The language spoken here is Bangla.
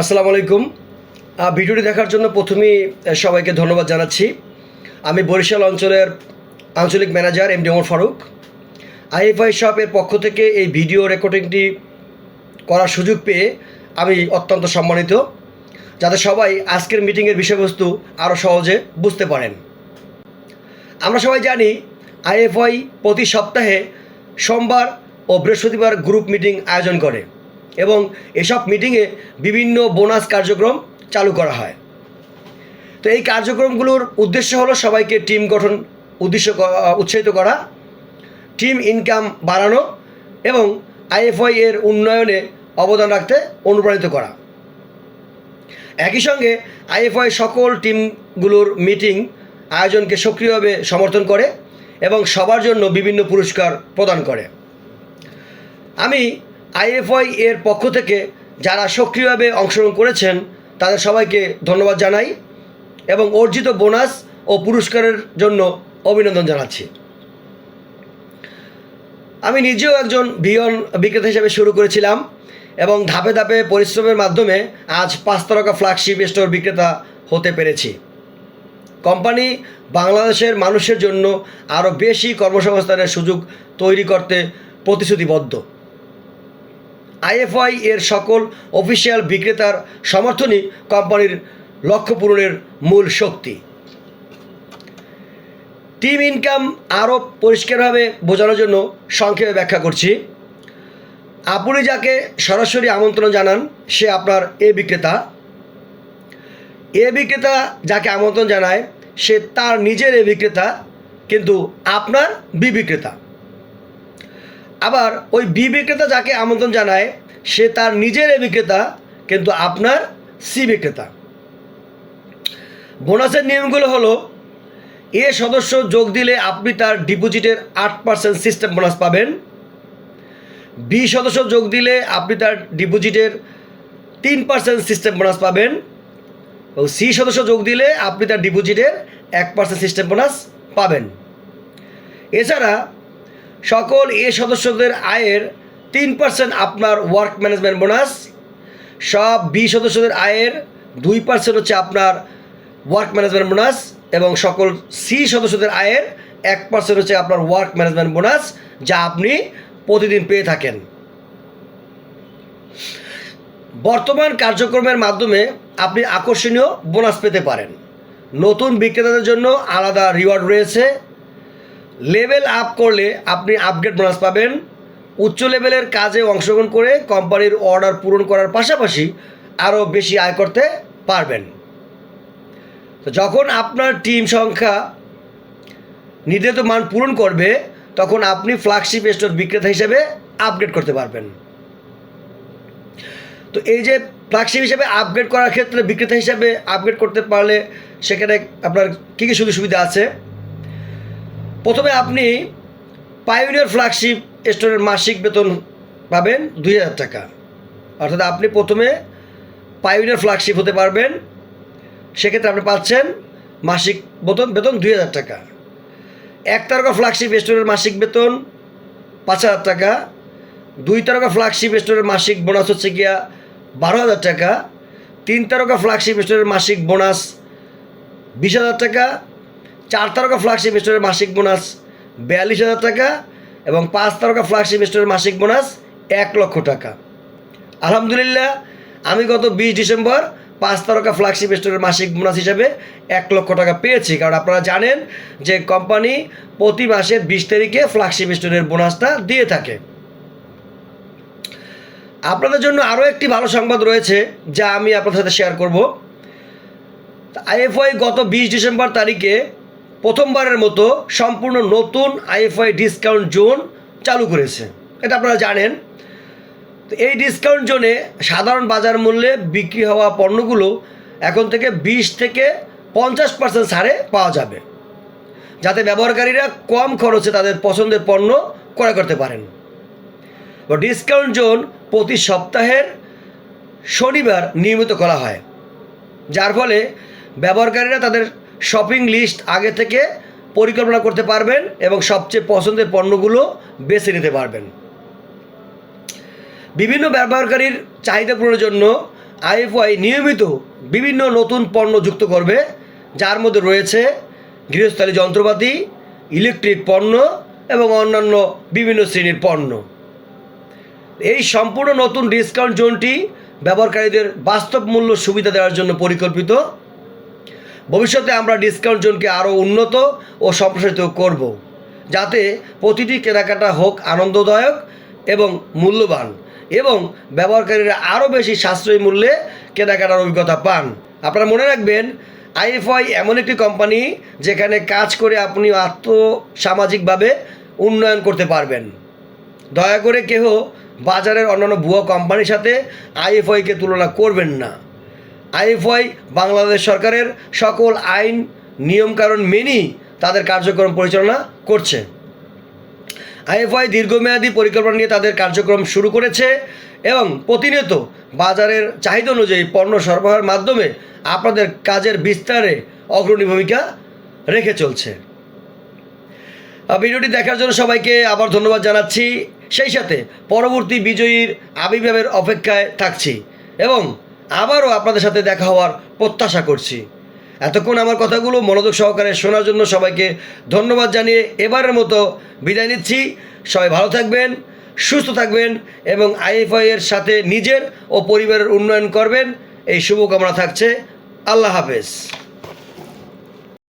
আসসালামু আলাইকুম। ভিডিওটি দেখার জন্য প্রথমেই সবাইকে ধন্যবাদ জানাচ্ছি। আমি বরিশাল অঞ্চলের আঞ্চলিক ম্যানেজার এমডি ওমর ফারুক। আইএফআই শপের পক্ষ থেকে এই ভিডিও রেকর্ডিংটি করার সুযোগ পেয়ে আমি অত্যন্ত সম্মানিত, যাতে সবাই আজকের মিটিংয়ের বিষয়বস্তু আরও সহজে বুঝতে পারেন। আমরা সবাই জানি আইএফআই প্রতি সপ্তাহে সোমবার ও বৃহস্পতিবার গ্রুপ মিটিং আয়োজন করে এবং এসব মিটিংয়ে বিভিন্ন বোনাস কার্যক্রম চালু করা হয়। তো এই কার্যক্রমগুলোর উদ্দেশ্য হলো সবাইকে টিম গঠন উৎসাহিত করা, টিম ইনকাম বাড়ানো এবং আইএফআই এর উন্নয়নে অবদান রাখতে অনুপ্রাণিত করা। একই সঙ্গে আইএফআই সকল টিমগুলোর মিটিং আয়োজনকে সক্রিয়ভাবে সমর্থন করে এবং সবার জন্য বিভিন্ন পুরস্কার প্রদান করে। আমি আইএফআই এর পক্ষ থেকে যারা সক্রিয়ভাবে অংশগ্রহণ করেছেন তাদের সবাইকে ধন্যবাদ জানাই এবং অর্জিত বোনাস ও পুরস্কারের জন্য অভিনন্দন জানাচ্ছি। আমি নিজেও একজন ভিয়ন বিক্রেতা হিসেবে শুরু করেছিলাম এবং ধাপে ধাপে পরিশ্রমের মাধ্যমে আজ 5 তারকা ফ্ল্যাগশিপ স্টোর বিক্রেতা হতে পেরেছি। কোম্পানি বাংলাদেশের মানুষের জন্য আরও বেশি কর্মসংস্থানের সুযোগ তৈরি করতে প্রতিশ্রুতিবদ্ধ। আইএফআই এর সকল অফিসিয়াল বিক্রেতার সমর্থনই কোম্পানির লক্ষ্য পূরণের মূল শক্তি। টিম ইনকাম আরও পরিষ্কারভাবে বোঝানোর জন্য সংক্ষেপে ব্যাখ্যা করছি। আপনি যাকে সরাসরি আমন্ত্রণ জানান সে আপনার এ বিক্রেতা। এ বিক্রেতা যাকে আমন্ত্রণ জানায় সে তার নিজের এ বিক্রেতা, কিন্তু আপনার বি বিক্রেতা। আবার ওই বি বিক্রেতা যাকে আমন্ত্রণ জানায় সে তার নিজের এ বিক্রেতা, কিন্তু আপনার সি বিক্রেতা। বোনাসের নিয়মগুলো হলো, এ সদস্য যোগ দিলে আপনি তার ডিপোজিটের 8% সিস্টেম বোনাস পাবেন। বি সদস্য যোগ দিলে আপনি তার ডিপোজিটের 3% সিস্টেম বোনাস পাবেন ও সি সদস্য যোগ দিলে আপনি তার ডিপোজিটের 1% সিস্টেম বোনাস পাবেন। এছাড়া সকল এ সদস্যদের আয়ের 3% আপনার ওয়ার্ক ম্যানেজমেন্ট বোনাস, সব বি সদস্যদের আয়ের 2% হচ্ছে আপনার ওয়ার্ক ম্যানেজমেন্ট বোনাস এবং সকল সি সদস্যদের আয়ের 1% হচ্ছে আপনার ওয়ার্ক ম্যানেজমেন্ট বোনাস, যা আপনি প্রতিদিন পেয়ে থাকেন। বর্তমান কার্যক্রমের মাধ্যমে আপনি আকর্ষণীয় বোনাস পেতে পারেন। নতুন বিক্রেতাদের জন্য আলাদা রিওয়ার্ড রয়েছে। লেভেল আপ করলে আপনি আপগ্রেড বোনাস পাবেন। উচ্চ লেভেলের কাজে অংশগ্রহণ করে কোম্পানির অর্ডার পূরণ করার পাশাপাশি আরও বেশি আয় করতে পারবেন। তো যখন আপনার টিম সংখ্যা নির্ধারিত মান পূরণ করবে তখন আপনি ফ্ল্যাগশিপ স্টোর বিক্রেতা হিসেবে আপগ্রেড করতে পারবেন। তো এই যে ফ্ল্যাগশিপ হিসেবে আপগ্রেড করার ক্ষেত্রে বিক্রেতা হিসেবে আপগ্রেড করতে পারলে সেখানে আপনার কী কী সুযোগ সুবিধা আছে। প্রথমে আপনি পাইওনিয়ার ফ্ল্যাগশিপ স্টোরের মাসিক বেতন পাবেন 2000 টাকা, অর্থাৎ আপনি প্রথমে পাইওনিয়ার ফ্ল্যাগশিপ হতে পারবেন। সেক্ষেত্রে আপনি পাচ্ছেন মাসিক বেতন 2000 টাকা। 1 তারকা ফ্ল্যাগশিপ স্টোরের মাসিক বেতন 5000 টাকা। 2 তারকা ফ্ল্যাগশিপ স্টোরের মাসিক বোনাস হচ্ছে গিয়া 12,000 টাকা। 3 তারকা ফ্ল্যাগশিপ স্টোরের মাসিক বোনাস 20,000 টাকা। 4 তারকা ফ্ল্যাগশিপ স্টোরের মাসিক বোনাস 42,000 টাকা এবং 5 তারকা ফ্ল্যাগশিপ স্টোরের মাসিক বোনাস 1 লক্ষ টাকা। আলহামদুলিল্লাহ, আমি গত 20 ডিসেম্বর 5 তারকা ফ্ল্যাগশিপ স্টোরের মাসিক বোনাস হিসাবে 1 লক্ষ টাকা পেয়েছি, কারণ আপনারা জানেন যে কোম্পানি প্রতি মাসের 20 তারিখে ফ্ল্যাগশিপ স্টোরের বোনাসটা দিয়ে থাকে। আপনাদের জন্য আরও একটি ভালো সংবাদ রয়েছে যা আমি আপনাদের সাথে শেয়ার করব। আইএফআই গত 20 ডিসেম্বর তারিখে প্রথমবারের মতো সম্পূর্ণ নতুন আইএফআই ডিসকাউন্ট জোন চালু করেছে, এটা আপনারা জানেন। তো এই ডিসকাউন্ট জোনে সাধারণ বাজার মূল্যে বিক্রি হওয়া পণ্যগুলো এখন থেকে 20 থেকে 50% ছাড়ে পাওয়া যাবে, যাতে ব্যবহারকারীরা কম খরচে তাদের পছন্দের পণ্য ক্রয় করতে পারেন। ডিসকাউন্ট জোন প্রতি সপ্তাহের শনিবার নিয়মিত করা হয়, যার ফলে ব্যবহারকারীরা তাদের শপিং লিস্ট আগে থেকে পরিকল্পনা করতে পারবেন এবং সবচেয়ে পছন্দের পণ্যগুলো বেছে নিতে পারবেন। বিভিন্ন ব্যবহারকারীর চাহিদা পূরণের জন্য আইএফওয়াই নিয়মিত বিভিন্ন নতুন পণ্য যুক্ত করবে, যার মধ্যে রয়েছে গৃহস্থালী যন্ত্রপাতি, ইলেকট্রিক পণ্য এবং অন্যান্য বিভিন্ন শ্রেণীর পণ্য। এই সম্পূর্ণ নতুন ডিসকাউন্ট জোনটি ব্যবহারকারীদের বাস্তব মূল্য সুবিধা দেওয়ার জন্য পরিকল্পিত। ভবিষ্যতে আমরা ডিসকাউন্ট জোনকে আরও উন্নত ও সম্প্রসারিত করব, যাতে প্রতিটি কেনাকাটা হোক আনন্দদায়ক এবং মূল্যবান এবং ব্যবহারকারীরা আরও বেশি সাশ্রয়ী মূল্যে কেনাকাটার অভিজ্ঞতা পান। আপনারা মনে রাখবেন, আইএফওয়াই এমন একটি কোম্পানি যেখানে কাজ করে আপনি আর্থসামাজিকভাবে উন্নয়ন করতে পারবেন। দয়া করে কেহ বাজারের অন্যান্য ভুয়া কোম্পানির সাথে আইএফওয়াইকে তুলনা করবেন না। আইএফওয়াই বাংলাদেশ সরকারের সকল আইন নিয়মকানুন মেনেই তাদের কার্যক্রম পরিচালনা করছে। আইএফওয়াই দীর্ঘমেয়াদী পরিকল্পনা নিয়ে তাদের কার্যক্রম শুরু করেছে এবং প্রতিনিয়ত বাজারের চাহিদা অনুযায়ী পণ্য সরবরাহের মাধ্যমে আপনাদের কাজের বিস্তারে অগ্রণী ভূমিকা রেখে চলছে। ভিডিওটি দেখার জন্য সবাইকে আবার ধন্যবাদ জানাচ্ছি। সেই সাথে পরবর্তী বিজয়ীর আবির্ভাবের অপেক্ষায় থাকছি এবং আবারও আপনাদের সাথে দেখা হওয়ার প্রত্যাশা করছি। এতক্ষণ আমার কথাগুলো মনোযোগ সহকারে শোনার জন্য সবাইকে ধন্যবাদ জানিয়ে এবারের মতো বিদায় নিচ্ছি। সবাই ভালো থাকবেন, সুস্থ থাকবেন এবং আইএফওয়াই-এর সাথে নিজের ও পরিবারের উন্নয়ন করবেন, এই শুভকামনা থাকছে। আল্লাহ হাফেজ।